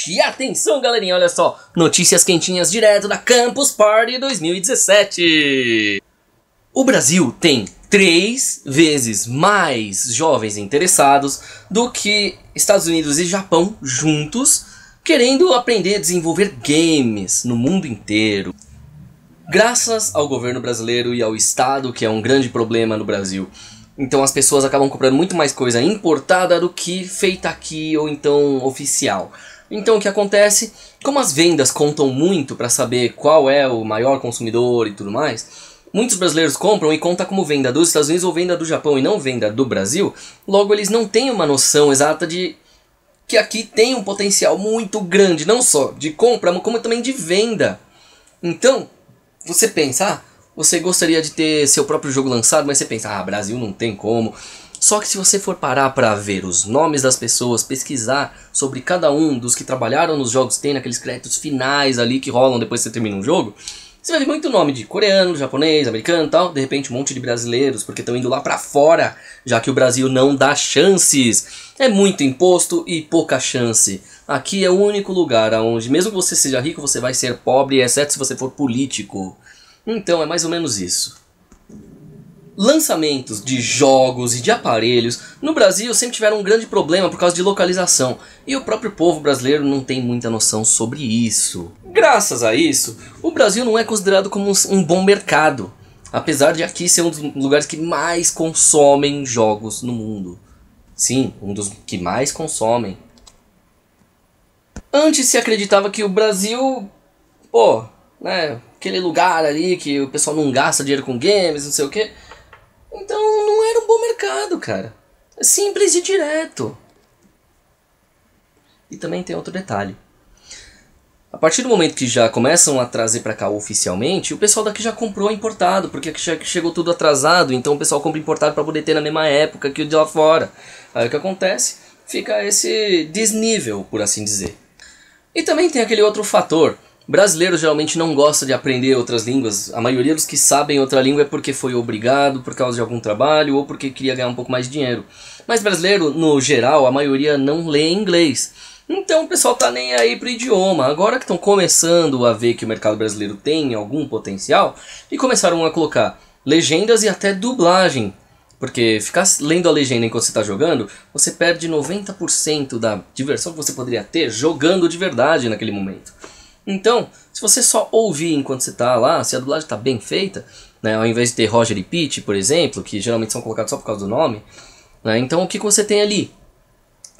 E atenção, galerinha, olha só, notícias quentinhas direto da Campus Party 2017. O Brasil tem 3 vezes mais jovens interessados do que Estados Unidos e Japão juntos, querendo aprender a desenvolver games no mundo inteiro. Graças ao governo brasileiro e ao Estado, que é um grande problema no Brasil. Então as pessoas acabam comprando muito mais coisa importada do que feita aqui ou então oficial. Então o que acontece? Como as vendas contam muito para saber qual é o maior consumidor e tudo mais, muitos brasileiros compram e conta como venda dos Estados Unidos ou venda do Japão e não venda do Brasil. Logo eles não têm uma noção exata de que aqui tem um potencial muito grande, não só de compra, como também de venda. Então você pensa, você gostaria de ter seu próprio jogo lançado, mas você pensa, Brasil não tem como. Só que se você for parar para ver os nomes das pessoas, pesquisar sobre cada um dos que trabalharam nos jogos, tem naqueles créditos finais ali que rolam depois que você termina um jogo, você vai ver muito nome de coreano, japonês, americano e tal, de repente um monte de brasileiros, porque estão indo lá pra fora, já que o Brasil não dá chances. É muito imposto e pouca chance. Aqui é o único lugar onde, mesmo que você seja rico, você vai ser pobre, exceto se você for político. Então é mais ou menos isso. Lançamentos de jogos e de aparelhos no Brasil sempre tiveram um grande problema por causa de localização. E o próprio povo brasileiro não tem muita noção sobre isso. Graças a isso, o Brasil não é considerado como um bom mercado. Apesar de aqui ser um dos lugares que mais consomem jogos no mundo. Sim, um dos que mais consomem. Antes se acreditava que o Brasil, aquele lugar ali que o pessoal não gasta dinheiro com games, não sei o que. Então não era um bom mercado, cara. É simples e direto. E também tem outro detalhe. A partir do momento que já começam a trazer pra cá oficialmente, o pessoal daqui já comprou importado, porque aqui já chegou tudo atrasado, então o pessoal compra importado pra poder ter na mesma época que o de lá fora. Aí o que acontece? Fica esse desnível, por assim dizer. E também tem aquele outro fator. Brasileiro geralmente não gosta de aprender outras línguas. A maioria dos que sabem outra língua é porque foi obrigado, por causa de algum trabalho ou porque queria ganhar um pouco mais de dinheiro. Mas brasileiro, no geral, a maioria não lê inglês. Então o pessoal tá nem aí pro idioma. Agora que estão começando a ver que o mercado brasileiro tem algum potencial, e começaram a colocar legendas e até dublagem. Porque ficar lendo a legenda enquanto você está jogando, você perde 90% da diversão que você poderia ter jogando de verdade naquele momento. Então, se você só ouvir enquanto você está lá, se a dublagem está bem feita, né, ao invés de ter Roger e Pete, por exemplo, que geralmente são colocados só por causa do nome, né, então o que você tem ali?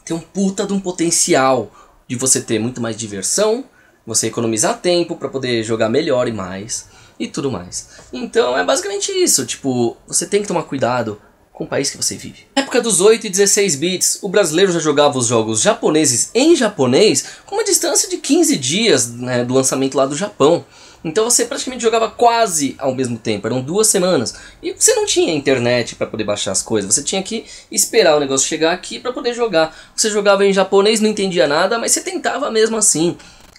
Tem um puta de um potencial de você ter muito mais diversão, você economizar tempo para poder jogar melhor e mais, e tudo mais. Então é basicamente isso, tipo, você tem que tomar cuidado com o país que você vive. Na época dos 8 e 16 bits, o brasileiro já jogava os jogos japoneses em japonês com uma distância de 15 dias, né, do lançamento lá do Japão. Então você praticamente jogava quase ao mesmo tempo, eram 2 semanas. E você não tinha internet para poder baixar as coisas, você tinha que esperar o negócio chegar aqui para poder jogar. Você jogava em japonês, não entendia nada, mas você tentava mesmo assim.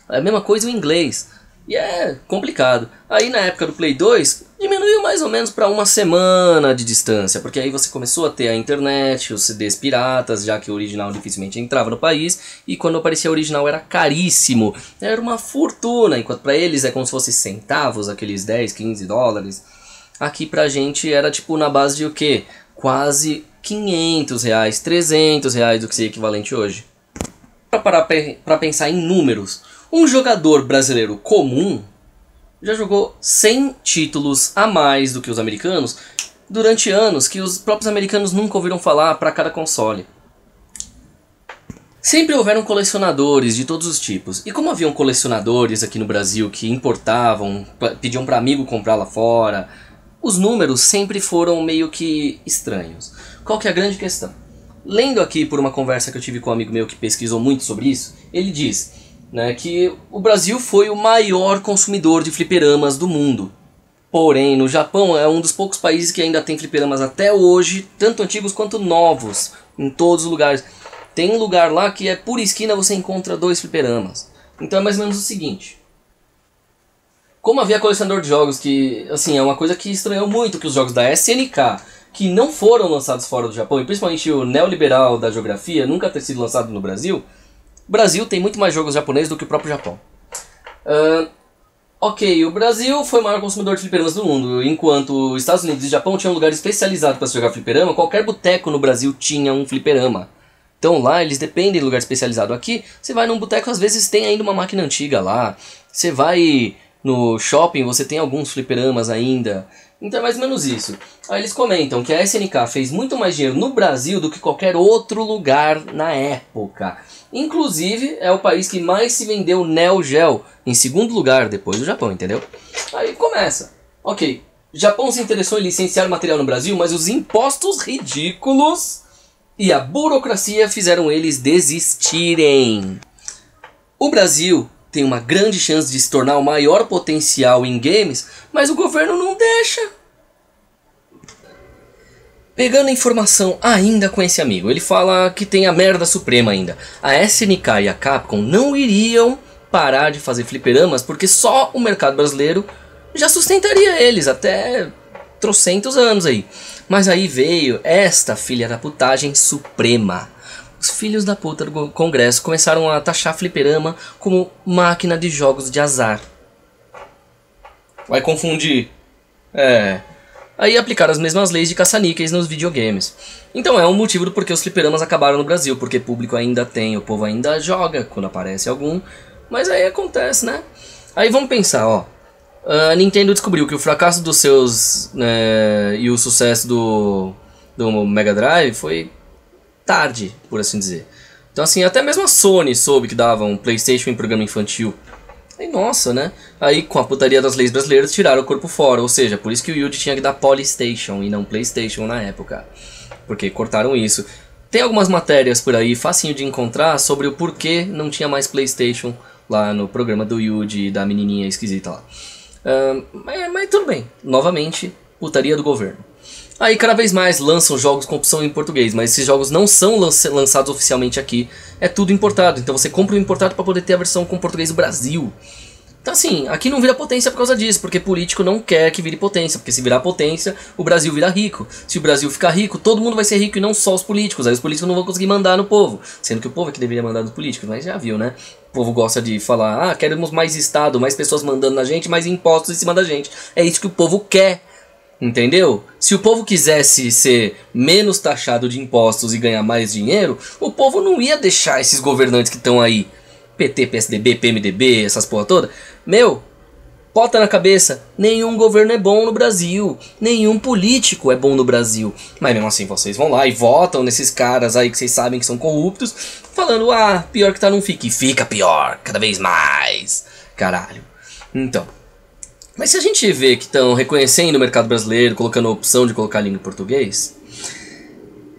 É a mesma coisa em inglês. E é complicado. Aí na época do Play 2, diminuiu mais ou menos para 1 semana de distância, porque aí você começou a ter a internet, os CDs piratas, já que o original dificilmente entrava no país, e quando aparecia o original era caríssimo, era uma fortuna, enquanto para eles é como se fosse centavos, aqueles 10, 15 dólares. Aqui pra gente era tipo na base de o quê? Quase 500 reais, 300 reais, do que seria equivalente hoje. Para parar pra pensar em números, um jogador brasileiro comum já jogou 100 títulos a mais do que os americanos durante anos que os próprios americanos nunca ouviram falar para cada console. Sempre houveram colecionadores de todos os tipos. E como haviam colecionadores aqui no Brasil que importavam, pediam para amigo comprar lá fora, os números sempre foram meio que estranhos. Qual que é a grande questão? Lendo aqui por uma conversa que eu tive com um amigo meu que pesquisou muito sobre isso, ele diz, né, que o Brasil foi o maior consumidor de fliperamas do mundo. Porém, no Japão é um dos poucos países que ainda tem fliperamas até hoje, tanto antigos quanto novos, em todos os lugares. Tem um lugar lá que é por esquina você encontra 2 fliperamas. Então é mais ou menos o seguinte. Como havia colecionador de jogos que, assim, é uma coisa que estranhou muito, que os jogos da SNK, que não foram lançados fora do Japão, e principalmente o neoliberal da geografia, nunca ter sido lançado no Brasil, O Brasil tem muito mais jogos japoneses do que o próprio Japão. Ok, o Brasil foi o maior consumidor de fliperamas do mundo. Enquanto os Estados Unidos e o Japão tinham um lugar especializado para se jogar fliperama, qualquer boteco no Brasil tinha um fliperama. Então lá eles dependem do lugar especializado. Aqui, você vai num boteco, às vezes tem ainda uma máquina antiga lá. Você vai no shopping, você tem alguns fliperamas ainda. Então é mais ou menos isso. Aí eles comentam que a SNK fez muito mais dinheiro no Brasil do que qualquer outro lugar na época. Inclusive, é o país que mais se vendeu Neo Geo, em segundo lugar, depois do Japão, entendeu? Aí começa. Ok, Japão se interessou em licenciar material no Brasil, mas os impostos ridículos e a burocracia fizeram eles desistirem. O Brasil tem uma grande chance de se tornar o maior potencial em games, mas o governo não deixa. Pegando a informação ainda com esse amigo, ele fala que tem a merda suprema ainda. A SNK e a Capcom não iriam parar de fazer fliperamas porque só o mercado brasileiro já sustentaria eles até trocentos anos aí. Mas aí veio esta filha da putagem suprema. Os filhos da puta do Congresso começaram a taxar fliperama como máquina de jogos de azar. Vai confundir. Aí aplicaram as mesmas leis de caça-níqueis nos videogames. Então é um motivo do porquê os fliperamas acabaram no Brasil, porque público ainda tem, o povo ainda joga quando aparece algum, mas aí acontece, né? Aí vamos pensar, ó. A Nintendo descobriu que o fracasso dos seus e o sucesso do Mega Drive foi tarde, por assim dizer. Então assim, até mesmo a Sony soube que dava um PlayStation em programa infantil. Aí, nossa, né? Aí, com a putaria das leis brasileiras, tiraram o corpo fora. Ou seja, por isso que o Yuji tinha que dar Polystation e não PlayStation na época. Porque cortaram isso. Tem algumas matérias por aí, facinho de encontrar, sobre o porquê não tinha mais PlayStation lá no programa do Yuji e da menininha esquisita lá. Mas tudo bem. Novamente, putaria do governo. Aí cada vez mais lançam jogos com opção em português, mas esses jogos não são lançados oficialmente aqui, é tudo importado, então você compra o importado para poder ter a versão com português do Brasil. Então assim, aqui não vira potência por causa disso, porque político não quer que vire potência, porque se virar potência, o Brasil vira rico. Se o Brasil ficar rico, todo mundo vai ser rico e não só os políticos, aí os políticos não vão conseguir mandar no povo, sendo que o povo é que deveria mandar nos políticos, mas já viu, né? O povo gosta de falar, queremos mais Estado, mais pessoas mandando na gente, mais impostos em cima da gente. É isso que o povo quer. Entendeu? Se o povo quisesse ser menos taxado de impostos e ganhar mais dinheiro, o povo não ia deixar esses governantes que estão aí, PT, PSDB, PMDB, essas porra toda. Bota na cabeça, nenhum governo é bom no Brasil, nenhum político é bom no Brasil. Mas mesmo assim vocês vão lá e votam nesses caras aí que vocês sabem que são corruptos, falando, pior que tá não fica, e fica pior, cada vez mais. Caralho. Então... Mas se a gente vê que estão reconhecendo o mercado brasileiro, colocando a opção de colocar a língua em português,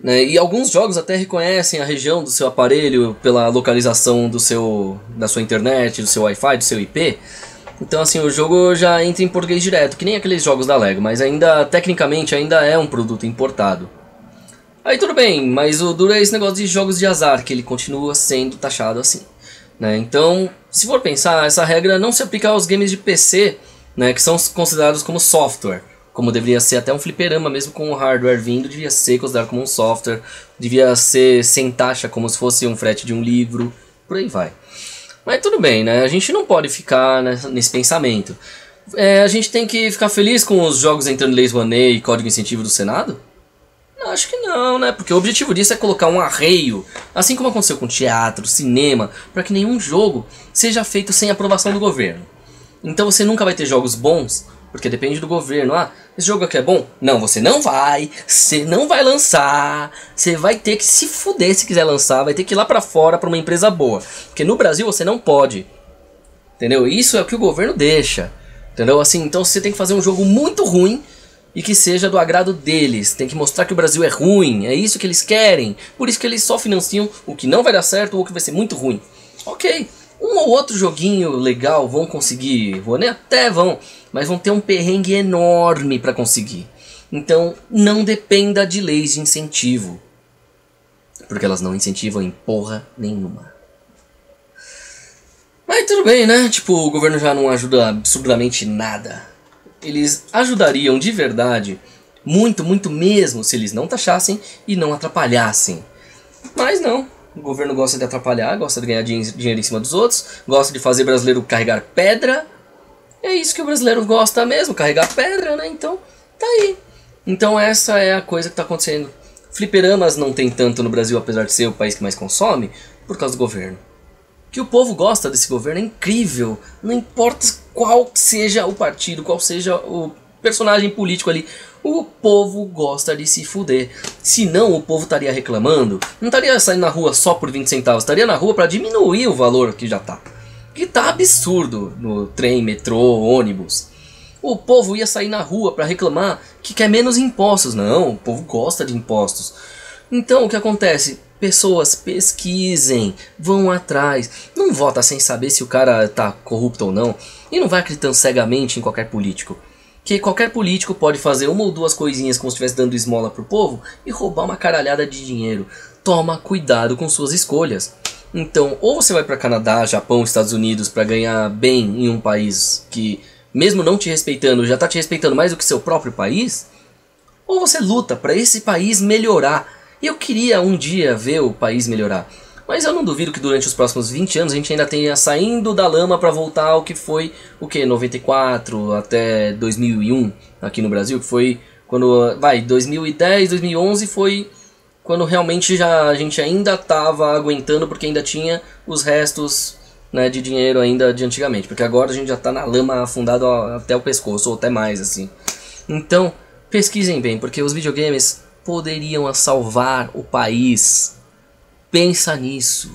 né, e alguns jogos até reconhecem a região do seu aparelho pela localização da sua internet, do seu Wi-Fi, do seu IP, então assim, o jogo já entra em português direto, que nem aqueles jogos da Lego, mas ainda, tecnicamente, ainda é um produto importado. Aí tudo bem, mas o duro é esse negócio de jogos de azar, que ele continua sendo taxado assim. Né? Então, se for pensar, essa regra não se aplica aos games de PC, né, que são considerados como software, como deveria ser até um fliperama, mesmo com o hardware vindo, devia ser considerado como um software, devia ser sem taxa, como se fosse um frete de um livro, por aí vai. Mas tudo bem, né, a gente não pode ficar nesse pensamento. A gente tem que ficar feliz com os jogos entrando em Leis Rouanet e Código Incentivo do Senado? Não, acho que não, né, porque o objetivo disso é colocar um arreio, assim como aconteceu com teatro, cinema, para que nenhum jogo seja feito sem aprovação do governo. Então você nunca vai ter jogos bons, porque depende do governo. Esse jogo aqui é bom? Não, você não vai lançar, você vai ter que se fuder se quiser lançar, vai ter que ir lá pra fora pra uma empresa boa. Porque no Brasil você não pode, entendeu? Isso é o que o governo deixa, entendeu? Assim, então você tem que fazer um jogo muito ruim e que seja do agrado deles. Tem que mostrar que o Brasil é ruim, é isso que eles querem. Por isso que eles só financiam o que não vai dar certo ou o que vai ser muito ruim. Ok. Um ou outro joguinho legal vão conseguir, até vão, mas vão ter um perrengue enorme para conseguir. Então não dependa de leis de incentivo, porque elas não incentivam em porra nenhuma. Mas tudo bem, né? Tipo, o governo já não ajuda absurdamente nada. Eles ajudariam de verdade, muito, muito mesmo, se eles não taxassem e não atrapalhassem. Mas não. O governo gosta de atrapalhar, gosta de ganhar dinheiro em cima dos outros, gosta de fazer brasileiro carregar pedra. É isso que o brasileiro gosta mesmo, carregar pedra, né? Então, tá aí. Então essa é a coisa que está acontecendo. Fliperamas não tem tanto no Brasil, apesar de ser o país que mais consome, por causa do governo. Que o povo gosta desse governo é incrível. Não importa qual seja o partido, qual seja o personagem político ali, o povo gosta de se fuder. Se não, o povo estaria reclamando. Não estaria saindo na rua só por 20 centavos, estaria na rua para diminuir o valor que já tá. Que tá absurdo no trem, metrô, ônibus. O povo ia sair na rua para reclamar que quer menos impostos. Não, o povo gosta de impostos. Então o que acontece? Pessoas pesquisem, vão atrás. Não vota sem saber se o cara tá corrupto ou não. E não vai acreditando cegamente em qualquer político. Que qualquer político pode fazer uma ou duas coisinhas como se estivesse dando esmola pro povo e roubar uma caralhada de dinheiro. Toma cuidado com suas escolhas. Então, ou você vai para Canadá, Japão, Estados Unidos para ganhar bem em um país que, mesmo não te respeitando, já tá te respeitando mais do que seu próprio país, ou você luta para esse país melhorar. E eu queria um dia ver o país melhorar. Mas eu não duvido que durante os próximos 20 anos a gente ainda tenha saindo da lama para voltar ao que foi, 94 até 2001 aqui no Brasil, que foi quando, 2010, 2011 foi quando realmente a gente ainda estava aguentando porque ainda tinha os restos, né, de dinheiro ainda de antigamente. Porque agora a gente já está na lama afundado até o pescoço, ou até mais assim. Então, pesquisem bem, porque os videogames poderiam salvar o país. Pensa nisso.